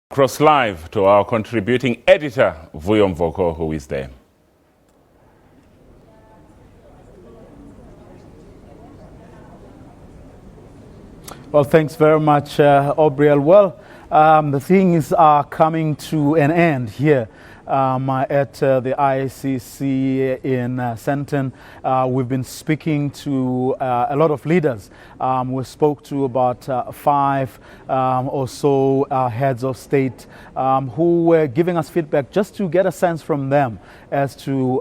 Cross live to our contributing editor, Vuyo Mvoko, who is there. Well, thanks very much, Aubriel. Well, the things are coming to an end here at the ICC in Sandton. We've been speaking to a lot of leaders. We spoke to about 5 or so heads of state who were giving us feedback just to get a sense from them as to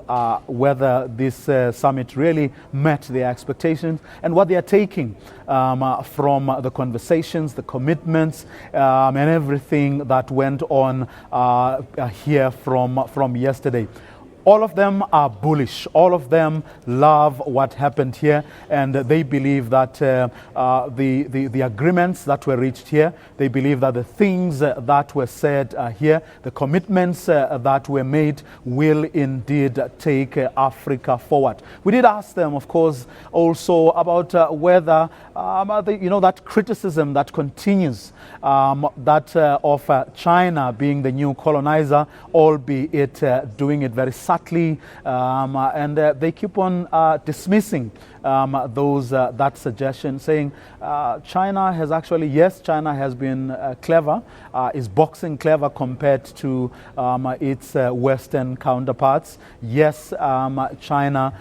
whether this summit really met their expectations and what they are taking from the conversations, the commitments, and everything that went on here from yesterday. All of them are bullish. All of them love what happened here, and they believe that the agreements that were reached here, they believe that the things that were said here, the commitments that were made will indeed take Africa forward. We did ask them, of course, also about whether, that criticism that continues, that of China being the new colonizer, albeit doing it very subtly, and they keep on dismissing that suggestion, saying China has actually, yes, China has been clever, is boxing clever compared to its Western counterparts. Yes, China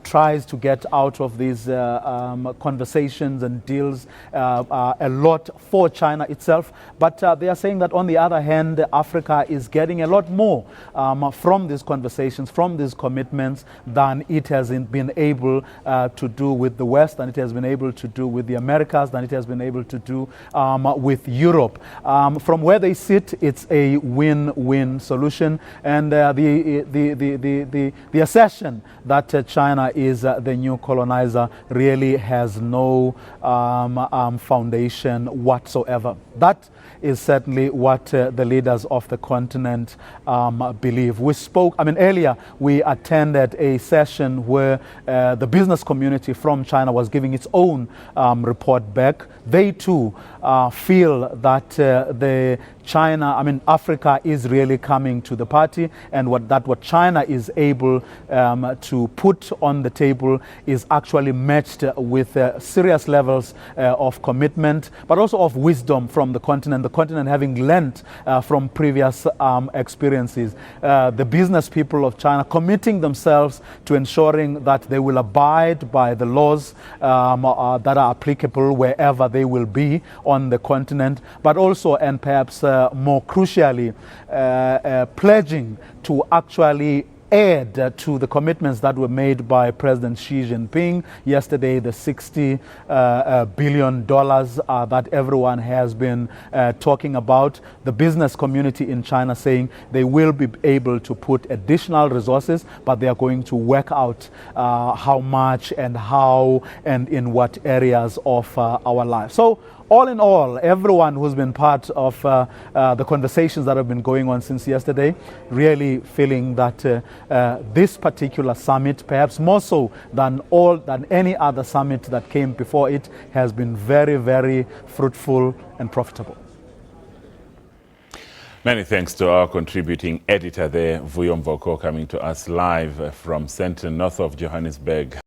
tries to get out of these conversations and deals a lot for China itself, but they are saying that on the other hand, Africa is getting a lot more from these conversations, from these commitments, than it has been able to do with the West, than it has been able to do with the Americas, than it has been able to do with Europe. From where they sit, it's a win-win solution, and the assertion that China is the new colonizer really has no foundation whatsoever. That is certainly what the leaders of the continent believe. We spoke, earlier we attended a session where the business community from China was giving its own report back. They too feel that Africa is really coming to the party, and what China is able to put on the table is actually matched with serious levels of commitment, but also of wisdom from the continent having learnt from previous experiences. The business people of China committing themselves to ensuring that they will abide by the laws that are applicable wherever they will be on the continent, but also, and perhaps more crucially, pledging to actually add to the commitments that were made by President Xi Jinping yesterday, the $60 billion that everyone has been talking about. The business community in China saying they will be able to put additional resources, but they are going to work out how much and how and in what areas of our life. So all in all, everyone who's been part of the conversations that have been going on since yesterday, really feeling that this particular summit, perhaps more so than any other summit that came before it, has been very, very fruitful and profitable. Many thanks to our contributing editor there, Vuyo Mvoko, coming to us live from Sandton, north of Johannesburg.